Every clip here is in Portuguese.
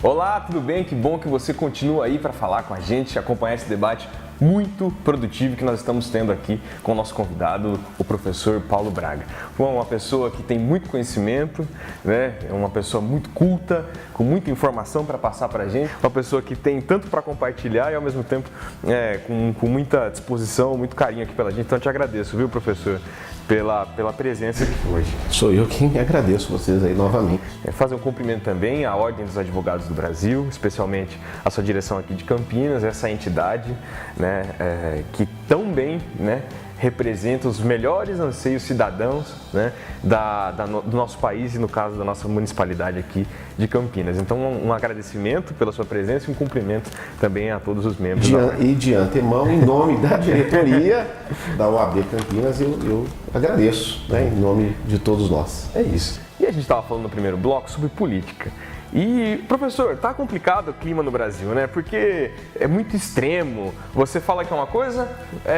Olá, tudo bem? Que bom que você continua aí para falar com a gente, acompanhar esse debate muito produtivo que nós estamos tendo aqui com o nosso convidado, o professor Paulo Braga. Uma pessoa que tem muito conhecimento, né? É uma pessoa muito culta, com muita informação para passar para a gente, uma pessoa que tem tanto para compartilhar e ao mesmo tempo com muita disposição, muito carinho aqui pela gente. Então eu te agradeço, viu, professor, pela presença aqui hoje. Sou eu quem agradeço vocês aí novamente. Fazer um cumprimento também à Ordem dos Advogados do Brasil, especialmente a sua direção aqui de Campinas, essa entidade, né, que tão bem, né, representa os melhores anseios cidadãos, né, do nosso país e, no caso, da nossa municipalidade aqui de Campinas. Então, um agradecimento pela sua presença e um cumprimento também a todos os membros. E de antemão, em nome da diretoria da OAB Campinas, eu agradeço, né, em nome de todos nós. É isso. E a gente estava falando no primeiro bloco sobre política. E, professor, tá complicado o clima no Brasil, né? Porque é muito extremo. Você fala que é uma coisa,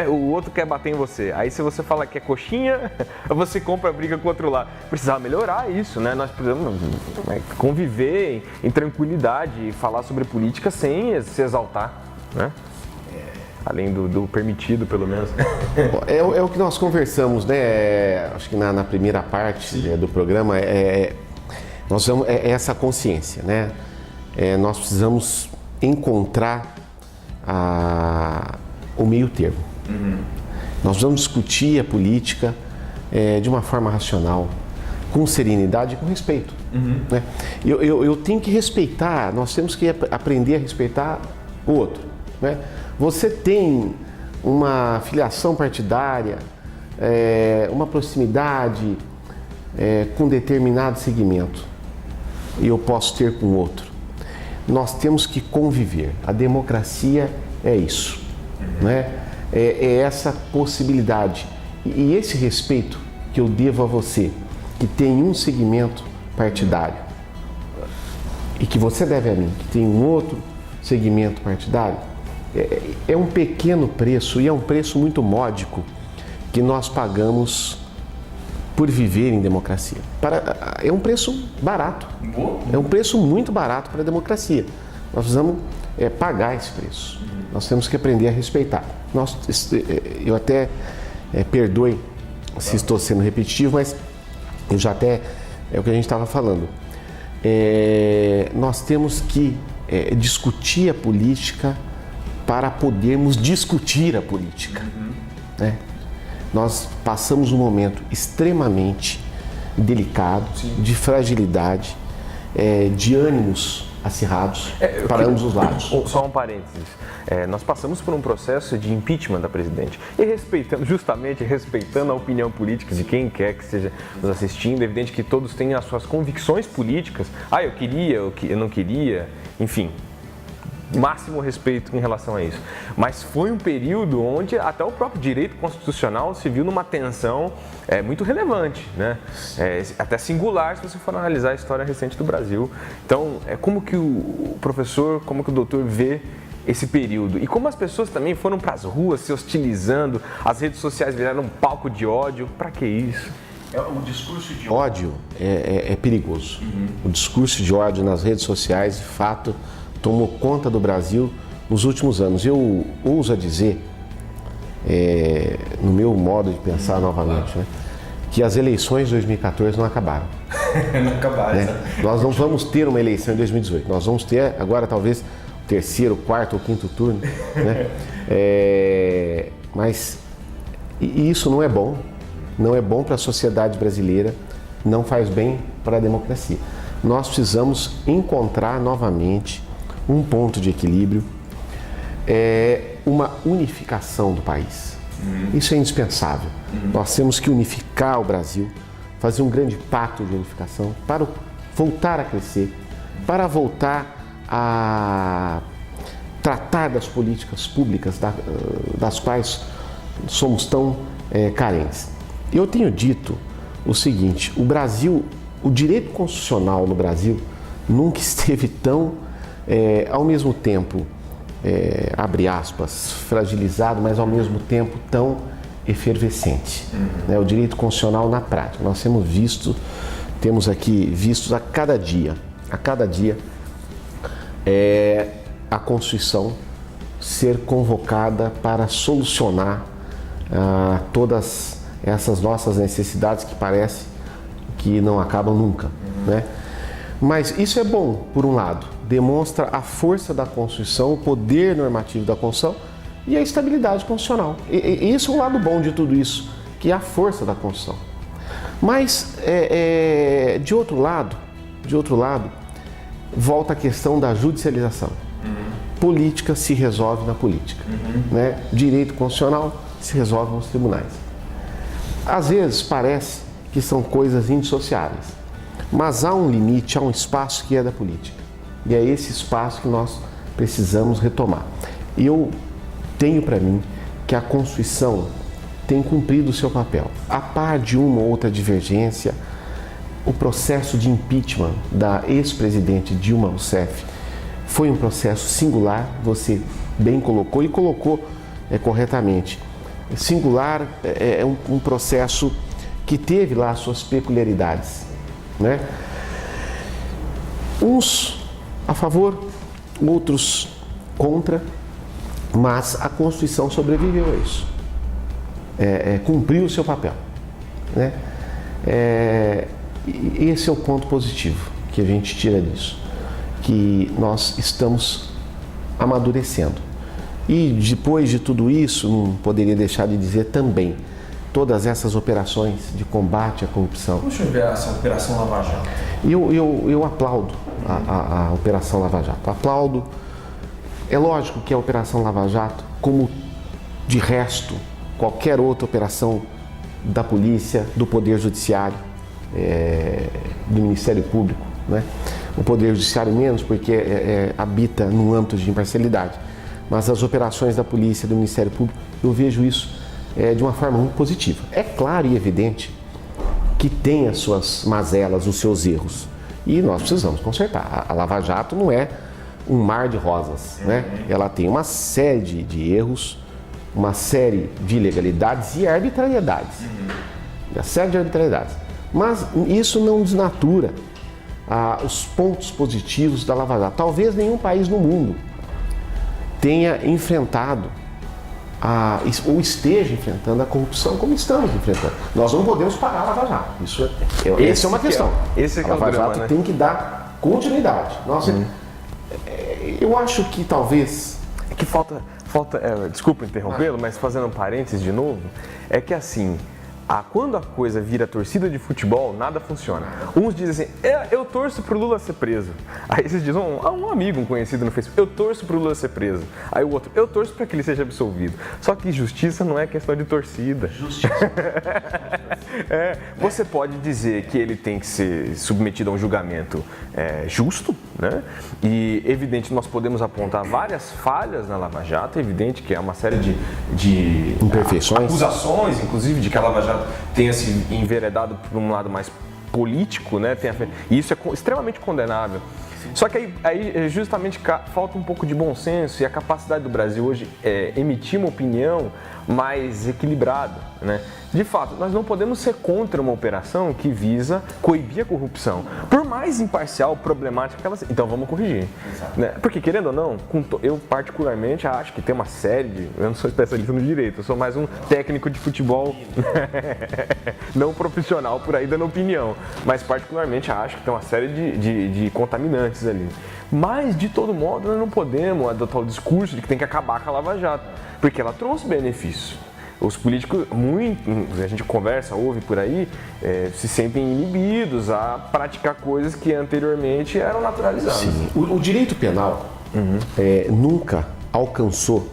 o outro quer bater em você. Aí, se você fala que é coxinha, você compra a briga com o outro lado. Precisava melhorar isso, né? Nós precisamos conviver em tranquilidade e falar sobre política sem se exaltar, né? Além do permitido, pelo menos. É o que nós conversamos, né? Acho que na primeira parte do programa nós precisamos, essa consciência, né? Nós precisamos encontrar o meio termo. Uhum. Nós precisamos discutir a política de uma forma racional, com serenidade e com respeito. Uhum. Né? Eu tenho que respeitar, nós temos que aprender a respeitar o outro. Né? Você tem uma filiação partidária, uma proximidade com determinado segmento, e eu posso ter com outro. Nós temos que conviver. A democracia é isso, né? É essa possibilidade. E esse respeito que eu devo a você, que tem um segmento partidário, e que você deve a mim, que tem um outro segmento partidário, é um pequeno preço, e é um preço muito módico que nós pagamos por viver em democracia. É um preço barato, é um preço muito barato para a democracia. Nós precisamos pagar esse preço, nós temos que aprender a respeitar. Eu até perdoe se estou sendo repetitivo, mas eu já até, é o que a gente estava falando. Nós temos que discutir a política para podermos discutir a política. Né? Nós passamos um momento extremamente delicado, de fragilidade, de ânimos acirrados para ambos os lados. Só um parênteses. Nós passamos por um processo de impeachment da presidente e respeitando a opinião política de quem quer que esteja nos assistindo. É evidente que todos têm as suas convicções políticas. Eu queria, eu não queria, enfim. Máximo respeito em relação a isso. Mas foi um período onde até o próprio direito constitucional se viu numa tensão muito relevante, né? Até singular se você for analisar a história recente do Brasil. Então, como que o professor, como que o doutor vê esse período? E como as pessoas também foram para as ruas se hostilizando, as redes sociais viraram um palco de ódio. Para que isso? O discurso de ódio é perigoso. Uhum. O discurso de ódio nas redes sociais, de fato, tomou conta do Brasil nos últimos anos. Eu ouso a dizer, no meu modo de pensar novamente, né, que as eleições de 2014 não acabaram. Não acabaram. Né? Nós não vamos ter uma eleição em 2018. Nós vamos ter agora talvez o terceiro, quarto ou quinto turno. Né? Mas isso não é bom. Não é bom para a sociedade brasileira. Não faz bem para a democracia. Nós precisamos encontrar novamente um ponto de equilíbrio, uma unificação do país. Isso é indispensável. Nós temos que unificar o Brasil, fazer um grande pacto de unificação para voltar a crescer, para voltar a tratar das políticas públicas das quais somos tão carentes. Eu tenho dito o seguinte: o direito constitucional no Brasil nunca esteve tão ao mesmo tempo, abre aspas, fragilizado, mas ao mesmo tempo tão efervescente. Né? O direito constitucional na prática. Nós temos aqui vistos a cada dia, é a Constituição ser convocada para solucionar todas essas nossas necessidades que parece que não acabam nunca, né? Mas isso é bom, por um lado, demonstra a força da Constituição, o poder normativo da Constituição e a estabilidade constitucional. E isso é o lado bom de tudo isso, que é a força da Constituição. Mas, de outro lado, volta a questão da judicialização. Política se resolve na política, né? Direito constitucional se resolve nos tribunais. Às vezes parece que são coisas indissociáveis, mas há um limite, há um espaço que é da política. E é esse espaço que nós precisamos retomar. Eu tenho para mim que a Constituição tem cumprido o seu papel. A par de uma ou outra divergência, o processo de impeachment da ex-presidente Dilma Rousseff foi um processo singular, você bem colocou e colocou corretamente. Singular é um processo que teve lá suas peculiaridades, né? Uns a favor, outros contra, mas a Constituição sobreviveu a isso, cumpriu o seu papel, né? Esse é o ponto positivo que a gente tira disso, que nós estamos amadurecendo. E depois de tudo isso, não poderia deixar de dizer também, todas essas operações de combate à corrupção. Como o senhor vê essa Operação Lava Jato? Eu aplaudo a Operação Lava Jato. Aplaudo. É lógico que a Operação Lava Jato, como de resto, qualquer outra operação da polícia, do Poder Judiciário, do Ministério Público, né? O Poder Judiciário menos, porque habita num âmbito de imparcialidade. Mas as operações da polícia, do Ministério Público, eu vejo isso de uma forma muito positiva. É claro e evidente que tem as suas mazelas, os seus erros. E nós precisamos consertar. A Lava Jato não é um mar de rosas, né? Ela tem uma série de erros, uma série de ilegalidades e arbitrariedades. Uma série de arbitrariedades. Mas isso não desnatura os pontos positivos da Lava Jato. Talvez nenhum país no mundo tenha enfrentado ou esteja enfrentando a corrupção como estamos enfrentando. Nós não podemos parar a Lava Jato. Essa é uma questão. A Lava Jato tem que dar continuidade. Eu acho que talvez... É que falta desculpa interrompê-lo, mas fazendo um parênteses de novo, é que assim, quando a coisa vira torcida de futebol, nada funciona. Uns dizem assim, eu torço pro Lula ser preso. Aí eles dizem, um amigo, um conhecido no Facebook, eu torço pro Lula ser preso. Aí o outro, eu torço para que ele seja absolvido. Só que justiça não é questão de torcida. Justiça. Você pode dizer que ele tem que ser submetido a um julgamento justo, né? E evidente, nós podemos apontar várias falhas na Lava Jato, é evidente que há uma série de imperfeições, acusações, inclusive, de que a Lava Jato tenha se enveredado por um lado mais político, né? E isso é extremamente condenável. Só que aí justamente falta um pouco de bom senso e a capacidade do Brasil hoje emitir uma opinião mais equilibrada, né? De fato, nós não podemos ser contra uma operação que visa coibir a corrupção, por mais imparcial, problemática que ela seja. Então vamos corrigir, né? Porque querendo ou não, eu particularmente acho que tem uma série eu não sou especialista no direito, eu sou mais um técnico de futebol não profissional por aí dando opinião, mas particularmente acho que tem uma série de contaminantes ali. Mas, de todo modo, nós não podemos adotar o discurso de que tem que acabar com a Lava Jato, porque ela trouxe benefícios. Os políticos, a gente conversa, ouve por aí, se sentem inibidos a praticar coisas que anteriormente eram naturalizadas. Sim. O direito penal nunca alcançou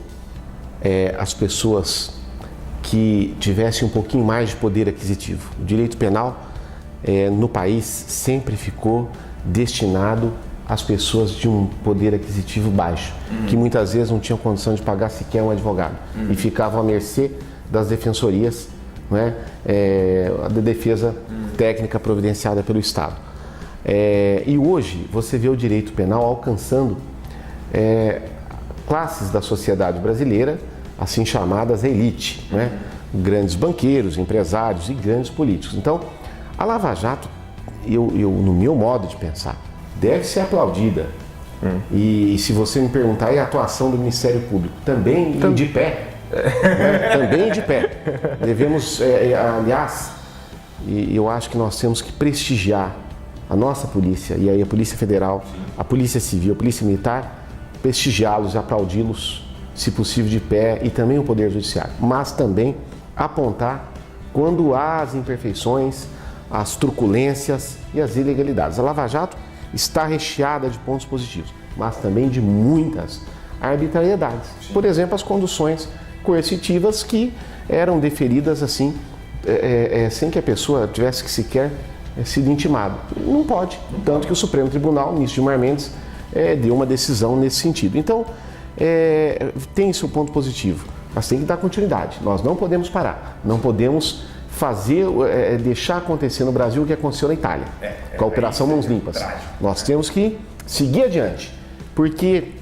as pessoas que tivessem um pouquinho mais de poder aquisitivo. O direito penal no país sempre ficou destinado às pessoas de um poder aquisitivo baixo, que muitas vezes não tinham condição de pagar sequer um advogado e ficavam à mercê das defensorias, né, da defesa técnica providenciada pelo Estado. E hoje você vê o direito penal alcançando classes da sociedade brasileira, assim chamadas elite, né, grandes banqueiros, empresários e grandes políticos. Então, a Lava Jato, no meu modo de pensar, deve ser aplaudida E se você me perguntar, e a atuação do Ministério Público? Também de pé. Né? Também de pé. Devemos, aliás, e eu acho que nós temos que prestigiar a nossa polícia, e aí a Polícia Federal, a Polícia Civil, a Polícia Militar, prestigiá-los e aplaudi-los, se possível de pé, e também o Poder Judiciário. Mas também apontar quando há as imperfeições, as truculências e as ilegalidades. A Lava Jato está recheada de pontos positivos, mas também de muitas arbitrariedades. Por exemplo, as conduções coercitivas que eram deferidas assim, sem que a pessoa tivesse que sequer sido intimada. Não pode, tanto que o Supremo Tribunal, o ministro Gilmar Mendes, deu uma decisão nesse sentido. Então, tem seu ponto positivo, mas tem que dar continuidade. Nós não podemos parar, não podemos deixar acontecer no Brasil o que aconteceu na Itália, com a Operação Mãos Limpas. Nós temos que seguir adiante, porque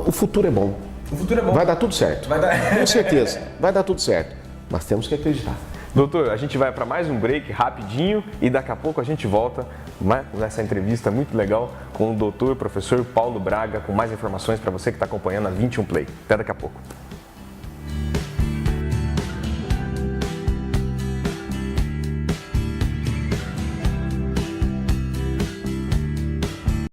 o futuro é bom. O futuro é bom. Vai dar tudo certo. Com certeza, vai dar tudo certo, mas temos que acreditar. Doutor, a gente vai para mais um break rapidinho e daqui a pouco a gente volta nessa entrevista muito legal com o doutor professor Paulo Braga, com mais informações para você que está acompanhando a 21 Play. Até daqui a pouco.